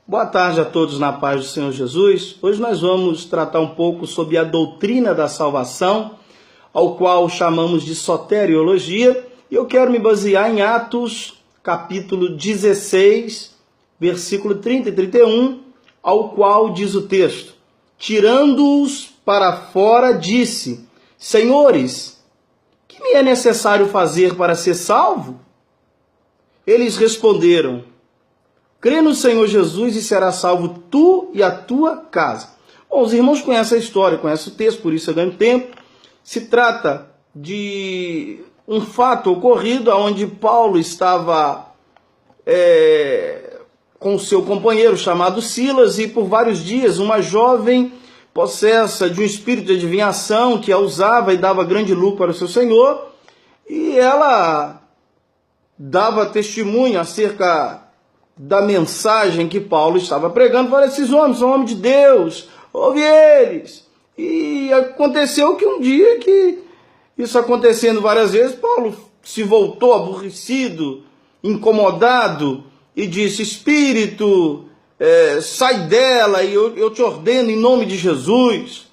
Boa tarde a todos na paz do Senhor Jesus. Hoje nós vamos tratar um pouco sobre a doutrina da salvação, ao qual chamamos de soteriologia, e eu quero me basear em Atos, capítulo 16, versículo 30 e 31, ao qual diz o texto: tirando-os para fora, disse: Senhores, que me é necessário fazer para ser salvo? Eles responderam: crê no Senhor Jesus e será salvo tu e a tua casa. Bom, os irmãos conhecem a história, conhecem o texto, por isso eu ganho tempo. Se trata de um fato ocorrido onde Paulo estava com seu companheiro chamado Silas, e por vários dias uma jovem possessa de um espírito de adivinhação que a usava e dava grande lucro para o seu senhor, e ela dava testemunho acerca da mensagem que Paulo estava pregando. Falei: esses homens são homens de Deus, ouve eles. E aconteceu que um dia, que isso acontecendo várias vezes, Paulo se voltou aborrecido, incomodado, e disse: Espírito, sai dela, e eu te ordeno em nome de Jesus.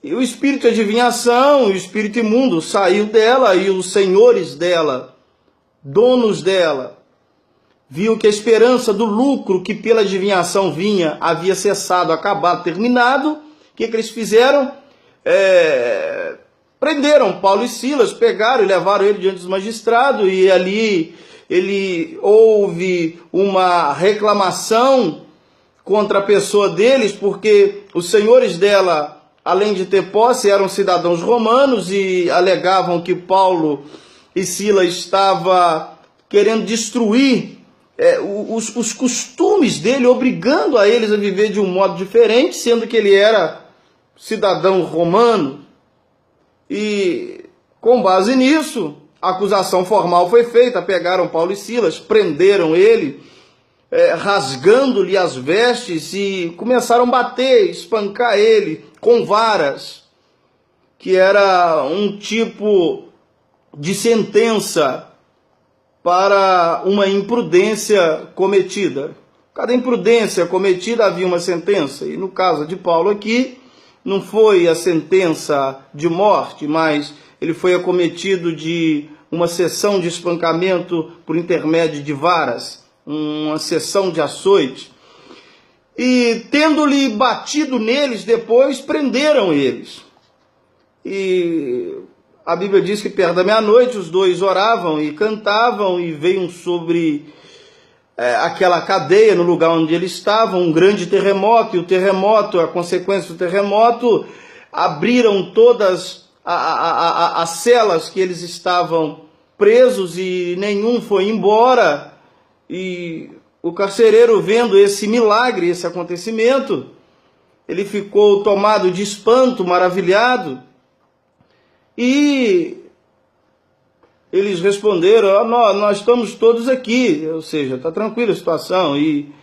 E o espírito de adivinhação, o espírito imundo saiu dela, e os senhores dela, donos dela, viu que a esperança do lucro que pela adivinhação vinha havia cessado, acabado, terminado. O que eles fizeram? Prenderam Paulo e Silas, pegaram e levaram ele diante dos magistrados, e ali houve uma reclamação contra a pessoa deles, porque os senhores dela, além de ter posse, eram cidadãos romanos e alegavam que Paulo e Silas estavam querendo destruir os costumes dele, obrigando a eles a viver de um modo diferente, sendo que ele era cidadão romano. E com base nisso, a acusação formal foi feita. Pegaram Paulo e Silas, prenderam ele, rasgando-lhe as vestes, e começaram a bater, espancar ele com varas, que era um tipo de sentença para uma imprudência cometida. Cada imprudência cometida havia uma sentença, e no caso de Paulo aqui, não foi a sentença de morte, mas ele foi acometido de uma sessão de espancamento por intermédio de varas, uma sessão de açoite. E tendo-lhe batido neles, depois prenderam eles. E a Bíblia diz que perto da meia-noite os dois oravam e cantavam, e veio sobre aquela cadeia, no lugar onde eles estavam, um grande terremoto, e o terremoto, a consequência do terremoto, abriram todas as celas que eles estavam presos, e nenhum foi embora. E o carcereiro, vendo esse milagre, esse acontecimento, ele ficou tomado de espanto, maravilhado. E eles responderam: nós estamos todos aqui, ou seja, está tranquila a situação. E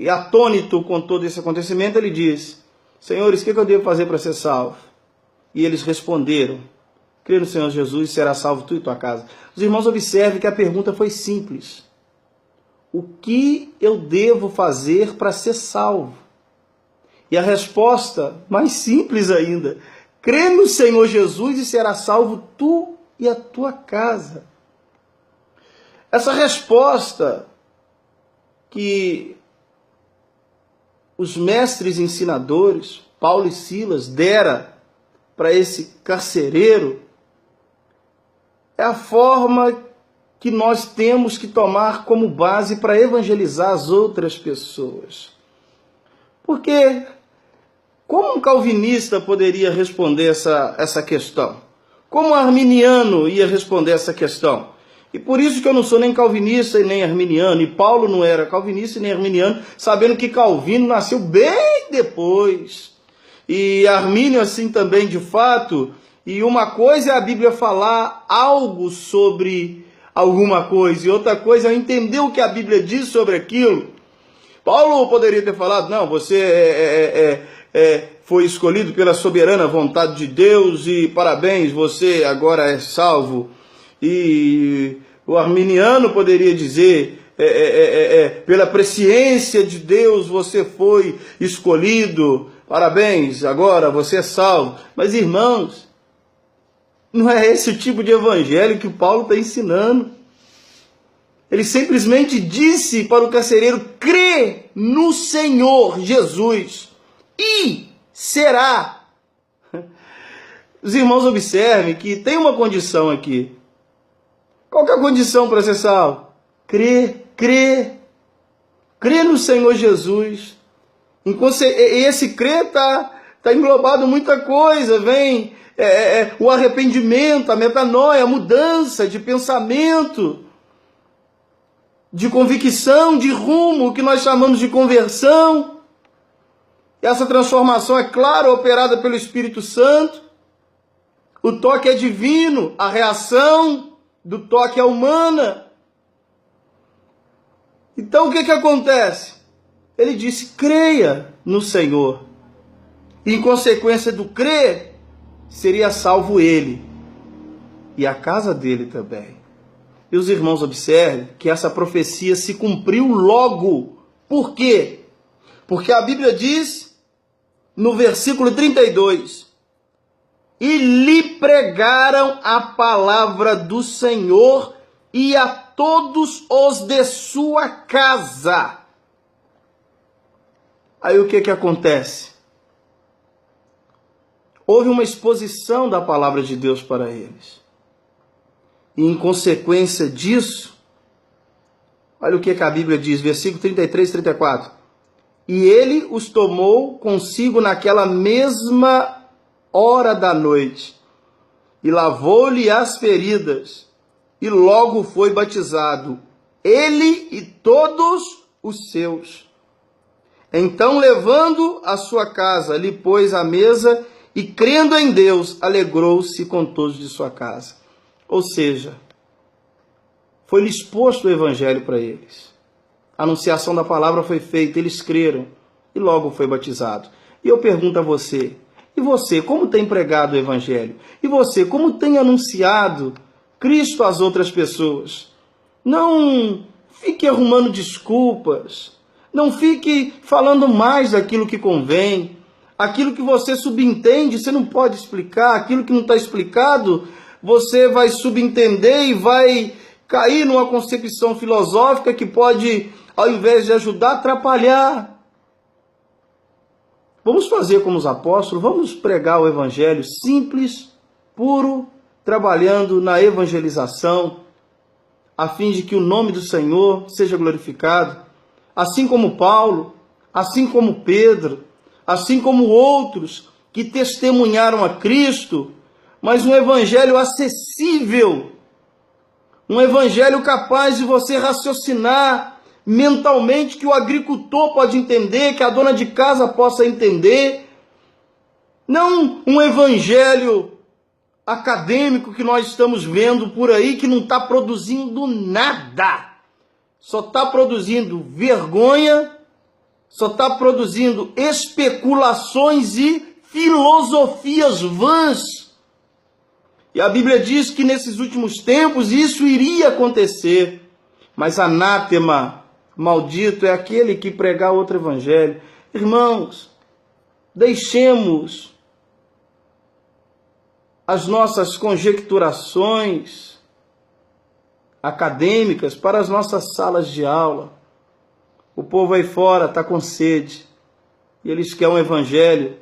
atônito com todo esse acontecimento, ele disse: Senhores, o que eu devo fazer para ser salvo? E eles responderam: crê no Senhor Jesus e será salvo tu e tua casa. Os irmãos, observem que a pergunta foi simples: o que eu devo fazer para ser salvo? E a resposta, mais simples ainda: crê no Senhor Jesus e será salvo tu e a tua casa. Essa resposta que os mestres ensinadores, Paulo e Silas, deram para esse carcereiro, é a forma que nós temos que tomar como base para evangelizar as outras pessoas. Porque como um calvinista poderia responder essa questão? Como um arminiano ia responder essa questão? E por isso que eu não sou nem calvinista e nem arminiano, e Paulo não era calvinista e nem arminiano, sabendo que Calvino nasceu bem depois. E Armínio assim também, de fato. E uma coisa é a Bíblia falar algo sobre alguma coisa, e outra coisa é entender o que a Bíblia diz sobre aquilo. Paulo poderia ter falado: não, você foi escolhido pela soberana vontade de Deus, e parabéns, você agora é salvo. E o arminiano poderia dizer: pela presciência de Deus você foi escolhido, parabéns, agora você é salvo. Mas, irmãos, não é esse o tipo de evangelho que Paulo está ensinando. Ele simplesmente disse para o carcereiro: crê no Senhor Jesus e será. Os irmãos observem que tem uma condição aqui. Qual que é a condição para ser salvo? Crê no Senhor Jesus. Esse crer está englobado muita coisa. Vem o arrependimento, a metanoia, a mudança de pensamento, de convicção, de rumo, o que nós chamamos de conversão. Essa transformação é, claro, operada pelo Espírito Santo. O toque é divino, a reação do toque é humana. Então o que acontece? Ele disse: creia no Senhor. E em consequência do crer, seria salvo ele e a casa dele também. E os irmãos observem que essa profecia se cumpriu logo. Por quê? Porque a Bíblia diz, no versículo 32, e lhe pregaram a palavra do Senhor e a todos os de sua casa. Aí o que acontece? Houve uma exposição da palavra de Deus para eles. E em consequência disso, olha o que a Bíblia diz, versículo 33 e 34. E ele os tomou consigo naquela mesma hora da noite, e lavou-lhe as feridas, e logo foi batizado, ele e todos os seus. Então, levando a sua casa, lhe pôs à mesa, e crendo em Deus, alegrou-se com todos de sua casa. Ou seja, foi-lhe exposto o evangelho para eles. A anunciação da palavra foi feita, eles creram, e logo foi batizado. E eu pergunto a você, e você, como tem pregado o evangelho? E você, como tem anunciado Cristo às outras pessoas? Não fique arrumando desculpas, não fique falando mais daquilo que convém, aquilo que você subentende, você não pode explicar, aquilo que não está explicado, você vai subentender e vai cair numa concepção filosófica que pode, ao invés de ajudar, atrapalhar. Vamos fazer como os apóstolos, vamos pregar o evangelho simples, puro, trabalhando na evangelização, a fim de que o nome do Senhor seja glorificado, assim como Paulo, assim como Pedro, assim como outros que testemunharam a Cristo, mas um evangelho acessível, um evangelho capaz de você raciocinar mentalmente, que o agricultor pode entender, que a dona de casa possa entender. Não um evangelho acadêmico que nós estamos vendo por aí, que não está produzindo nada. Só está produzindo vergonha, só está produzindo especulações e filosofias vãs. E a Bíblia diz que nesses últimos tempos isso iria acontecer. Mas anátema, maldito é aquele que pregar outro evangelho. Irmãos, deixemos as nossas conjecturações acadêmicas para as nossas salas de aula. O povo aí fora está com sede. E eles querem um evangelho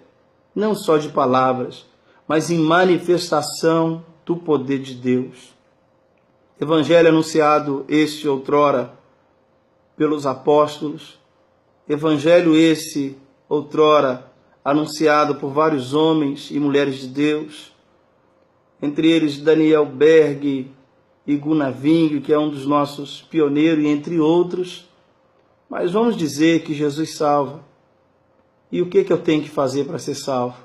não só de palavras, mas em manifestação do poder de Deus. Evangelho anunciado este outrora pelos apóstolos, evangelho esse outrora anunciado por vários homens e mulheres de Deus, entre eles Daniel Berg e Gunnar Wing, que é um dos nossos pioneiros, e entre outros. Mas vamos dizer que Jesus salva. E o que eu tenho que fazer para ser salvo?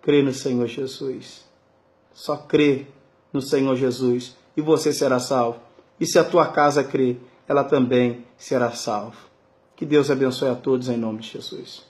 Crer no Senhor Jesus. Só crê no Senhor Jesus e você será salvo. E se a tua casa crer, ela também será salva. Que Deus abençoe a todos em nome de Jesus.